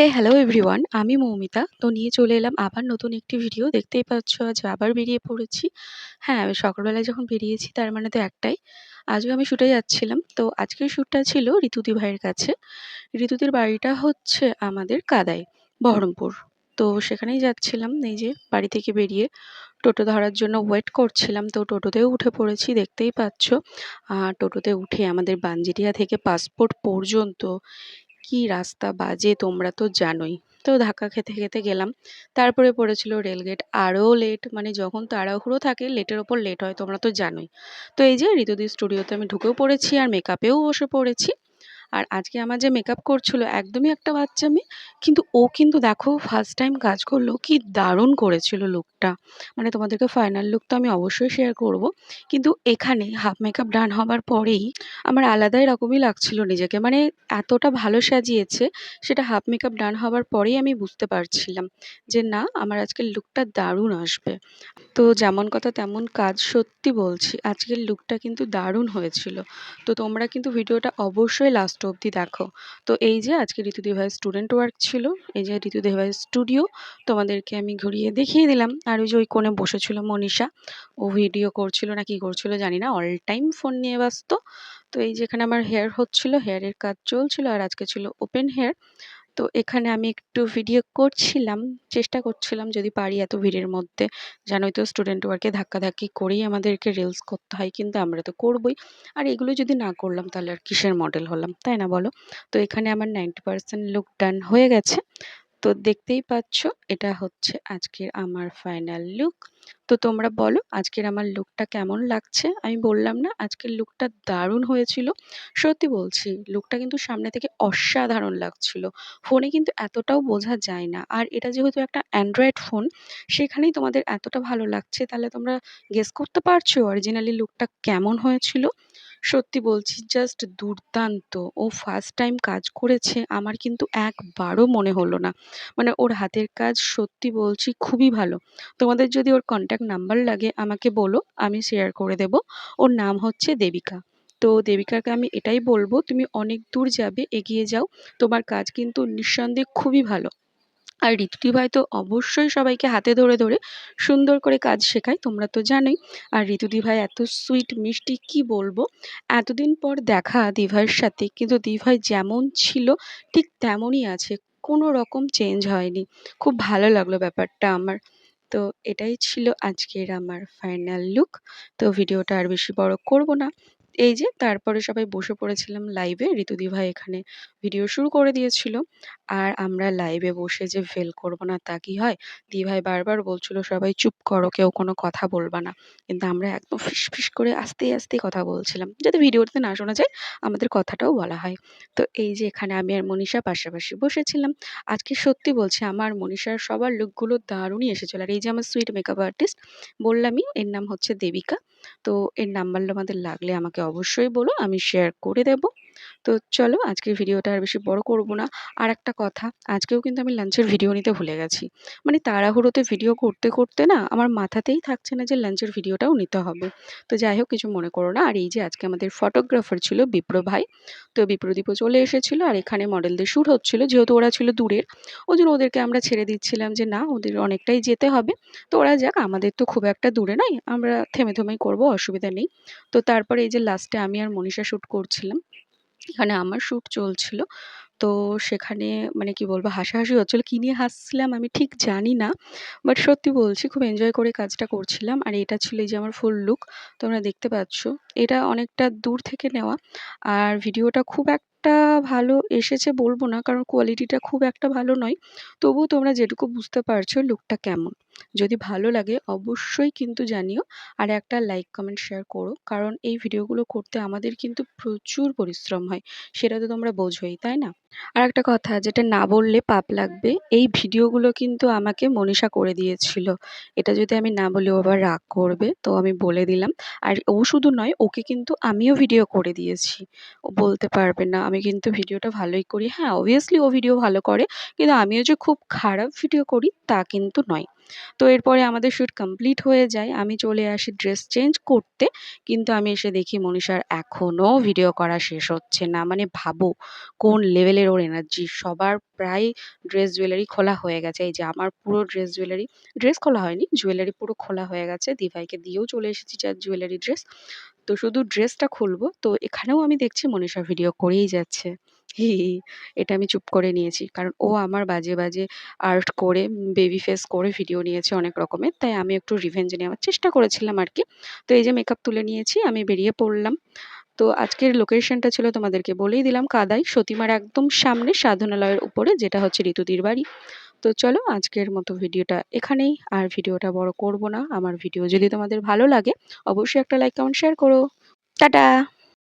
Hello everyone, আমি মৌমিতা। তো নিয়ে চলে এলাম আবার নতুন একটি ভিডিও। দেখতেই পাচ্ছ আজ আবার বেরিয়ে পড়েছি। হ্যাঁ, আমি সকালবেলায় যখন বেরিয়েছি তার মানে তো একটাই, আজও আমি শুটে যাচ্ছিলাম। তো আজকের শ্যুটটা ছিল ঋতুদি ভাইয়ের কাছে। ঋতুদির বাড়িটা হচ্ছে আমাদের কাদায়, বহরমপুর। তো সেখানেই যাচ্ছিলাম। এই যে বাড়ি থেকে বেরিয়ে টোটো ধরার জন্য ওয়েট করছিলাম। তো টোটোতেও উঠে পড়েছি, দেখতেই পাচ্ছ। টোটোতে উঠে আমাদের বানজিরিয়া থেকে পাসপোর্ট পর্যন্ত কি রাস্তা বাজে তোমরা তো জানোই। তো ধাক্কা খেতে খেতে গেলাম। তারপরে পড়েছিল রেলগেট, আরও লেট। মানে যখন তাড়াহুড়ো থাকে লেটের ওপর লেট হয়, তোমরা তো জানোই। তো এই যে ঋতুদির স্টুডিওতে আমি ঢুকেও পড়েছি আর মেকআপেও বসে পড়েছি। আর আজকে আমার যে মেকআপ করছিল একদমই একটা বাচ্চা মেয়ে, কিন্তু ও কিন্তু দেখো ফার্স্ট টাইম কাজ করলো, কি দারুণ করেছিল লুকটা। মানে তোমাদেরকে ফাইনাল লুক তো আমি অবশ্যই শেয়ার করব, কিন্তু এখানে হাফ মেকআপ ডান হবার পরেই আমার আলাদাই রকমই লাগছিল নিজেকে। মানে এতটা ভালো সাজিয়েছে, সেটা হাফ মেকআপ ডান হবার পরেই আমি বুঝতে পারছিলাম যে না, আমার আজকের লুকটা দারুণ আসবে। তো যেমন কথা তেমন কাজ, সত্যি বলছি আজকের লুকটা কিন্তু দারুণ হয়েছিল। তো তোমরা কিন্তু ভিডিওটা অবশ্যই লাস্ট অবধি দেখো। তো এই যে আজকে ঋতুদি ভাইয়ের স্টুডেন্ট ওয়ার্ক ছিল, এই যে ঋতুদি ভাইয়ের স্টুডিও তোমাদেরকে আমি ঘুরিয়ে দেখিয়ে দিলাম। আর ওই যে ওই কোণে বসেছিল মনীষা, ও ভিডিও করছিল না কি করছিল জানি না, অল টাইম ফোন নিয়ে ব্যস্ত। তো এই যে এখানে আমার হেয়ার হচ্ছিল, হেয়ারের কাজ চলছিল, আর আজকে ছিল ওপেন হেয়ার। তো এখানে আমি একটু ভিডিও করছিলাম, চেষ্টা করছিলাম যদি পারি এত ভিড়ের মধ্যে। জানোই তো স্টুডেন্ট ওয়ার্কে ধাক্কাধাক্কি করেই আমাদেরকে রিলস করতে হয়, কিন্তু আমরা তো করবই। আর এগুলো যদি না করলাম তাহলে আর কিসের মডেল হলাম, তাই না বলো? তো এখানে আমার 90% লুক ডান হয়ে গেছে। তো দেখতেই পাচ্ছ, এটা হচ্ছে আজকের আমার ফাইনাল লুক। তো তোমরা বলো আজকের আমার লুকটা কেমন লাগছে। আমি বললাম না আজকের লুকটা দারুণ হয়েছিল। সত্যি বলছি লুকটা কিন্তু সামনে থেকে অসাধারণ লাগছিল। ফোনে কিন্তু এতটাও বোঝা যায় না। আর এটা যেহেতু একটা অ্যান্ড্রয়েড ফোন, সেখানেই তোমাদের এতটা ভালো লাগছে, তাহলে তোমরা গেস করতে পারছো অরিজিনালি লুকটা কেমন হয়েছিল। সত্যি বলছি জাস্ট দুর্দান্ত। ও ফার্স্ট টাইম কাজ করেছে, আমার কিন্তু একবারও মনে হলো না। মানে ওর হাতের কাজ সত্যি বলছি খুবই ভালো। তোমাদের যদি ওর কন্ট্যাক্ট নাম্বার লাগে আমাকে বলো, আমি শেয়ার করে দেব। ওর নাম হচ্ছে দেবিকা। তো দেবিকাকে আমি এটাই বলবো, তুমি অনেক দূর যাবে, এগিয়ে যাও। তোমার কাজ কিন্তু নিঃসন্দেহে খুবই ভালো। আর ঋতুদি ভাই তো অবশ্যই সবাইকে হাতে ধরে ধরে সুন্দর করে কাজ শেখায়, তোমরা তো জানোই। আর ঋতুদি ভাই এত সুইট মিষ্টি, কি বলবো। এতদিন পর দেখা দিভাইয়ের সাথে, কিন্তু দিভাই যেমন ছিল ঠিক তেমনই আছে, কোনো রকম চেঞ্জ হয়নি। খুব ভালো লাগলো ব্যাপারটা আমার। তো এটাই ছিল আজকের আমার ফাইনাল লুক। তো ভিডিওটা আর বেশি বড় করব না। এই যে তারপরে সবাই বসে পড়েছিলাম লাইভে, ঋতুদি ভাই এখানে ভিডিও শুরু করে দিয়েছিল। আর আমরা লাইভে বসে যে ফেল করব না তা কি হয়। দি ভাই বারবার বলছিল সবাই চুপ করো, কেউ কোনো কথা বলবা না। কিন্তু আমরা একদম ফিস ফিস করে আস্তে আস্তে কথা বলছিলাম, যাতে ভিডিওতে না শোনা যায়, আমাদের কথাটাও বলা হয়। তো এই যে এখানে আমি আর মনীষা পাশাপাশি বসেছিলাম। আজকে সত্যি বলছি আমার মনীষার সবার লুকগুলো দারুণই এসেছিল। আর এই যে আমার সুইট মেকআপ আর্টিস্ট, বললামই এর নাম হচ্ছে দেবিকা। তো এর নাম্বার আমাদের লাগলে আমাকে অবশ্যই বলো, আমি শেয়ার করে দেব। তো চলো আজকের ভিডিওটা আর বেশি বড় করব না। আর একটা কথা, আজকেও কিন্তু আমি লাঞ্চের ভিডিও নিতে ভুলে গেছি। মানে তাড়াহুড়োতে ভিডিও করতে করতে না আমার মাথাতেই থাকছে না যে লাঞ্চের ভিডিওটাও নিতে হবে। তো যাই হোক, কিছু মনে করো না। আর এই যে আজকে আমাদের ফটোগ্রাফার ছিল বিপ্র ভাই। তো বিপ্রদীপও চলে এসেছিল, আর এখানে মডেলদের শ্যুট হচ্ছিল, যেহেতু ওরা ছিল দূরের, ওই জন্য ওদেরকে আমরা ছেড়ে দিচ্ছিলাম যে না, ওদের অনেকটাই যেতে হবে। তো ওরা যাক, আমাদের তো খুব একটা দূরে নয়, আমরা থেমে থেমেই করবো, অসুবিধা নেই। তো তারপরে এই যে লাস্টে আমি আর মনীষা শ্যুট করছিলাম, এখানে আমার শ্যুট চলছিল। তো সেখানে মানে কি বলবো, হাসাহাসি হচ্ছিল। কি নিয়ে হাসছিলাম আমি ঠিক জানি না। বাট সত্যি বলছি খুব এনজয় করে কাজটা করছিলাম। আর এটা ছিল এই যে আমার ফুল লুক, তোমরা দেখতে পাচ্ছ। এটা অনেকটা দূর থেকে নেওয়া। আর ভিডিওটা খুব একটা ভালো এসেছে বলবো না, কারণ কোয়ালিটিটা খুব একটা ভালো নয়। তবুও তোমরা যেটুকু বুঝতে পারছো লুকটা কেমন। যদি ভালো লাগে অবশ্যই কিন্তু জানিও। আর একটা লাইক কমেন্ট শেয়ার করো, কারণ এই ভিডিওগুলো করতে আমাদের কিন্তু প্রচুর পরিশ্রম হয়। সেটা তো তোমরা বোঝোই, তাই না? আর একটা কথা যেটা না বললে পাপ লাগবে, এই ভিডিওগুলো কিন্তু আমাকে মনীষা করে দিয়েছিল। এটা যদি আমি না বলি ও আবার রাগ করবে, তো আমি বলে দিলাম। আর ও শুধু নয়, ওকে কিন্তু আমিও ভিডিও করে দিয়েছি। ও বলতে পারবে না আমি কিন্তু ভিডিওটা ভালোই করি। হ্যাঁ, অবভিয়াসলি ও ভিডিও ভালো করে, কিন্তু আমিও যে খুব খারাপ ভিডিও করি তা কিন্তু নয়। তো এরপরে আমাদের শ্যুট কমপ্লিট হয়ে যায়, আমি চলে আসি ড্রেস চেঞ্জ করতে, কিন্তু আমি এসে দেখি মনীষার এখনও ভিডিও করা শেষ হচ্ছে না। মানে ভাবো কোন লেভেলের ওর এনার্জি। সবার প্রায় ড্রেস জুয়েলারি খোলা হয়ে গেছে, এই যে আমার পুরো ড্রেস খোলা হয়নি, জুয়েলারি পুরো খোলা হয়ে গেছে, দিভাইকে দিয়েও চলে এসেছি যার জুয়েলারি ড্রেস। তো শুধু ড্রেসটা খুলবো, তো এখানেও আমি দেখছি মনীষা ভিডিও করেই যাচ্ছে। হি হি। এটা আমি চুপ করে নিয়েছি, কারণ ও আমার বাজে বাজে আর্ট করে বেবি ফেস করে ভিডিও নিয়েছে অনেক রকমের, তাই আমি একটু রিভেঞ্জ নেওয়ার চেষ্টা করেছিলাম আর কি। তো এই যে মেকআপ তুলে নিয়েছি, আমি বেরিয়ে পড়লাম। তো আজকের লোকেশনটা ছিল তোমাদেরকে বলেই দিলাম, কাদাই সতীমার একদম সামনে সাধনালয়ের উপরে, যেটা হচ্ছে ঋতুদির বাড়ি। তো চলো আজকের মতো ভিডিওটা এখানেই, আর ভিডিওটা বড় করব না। আমার ভিডিও যদি তোমাদের ভালো লাগে অবশ্যই একটা লাইক কমেন্ট শেয়ার করো। টাটা।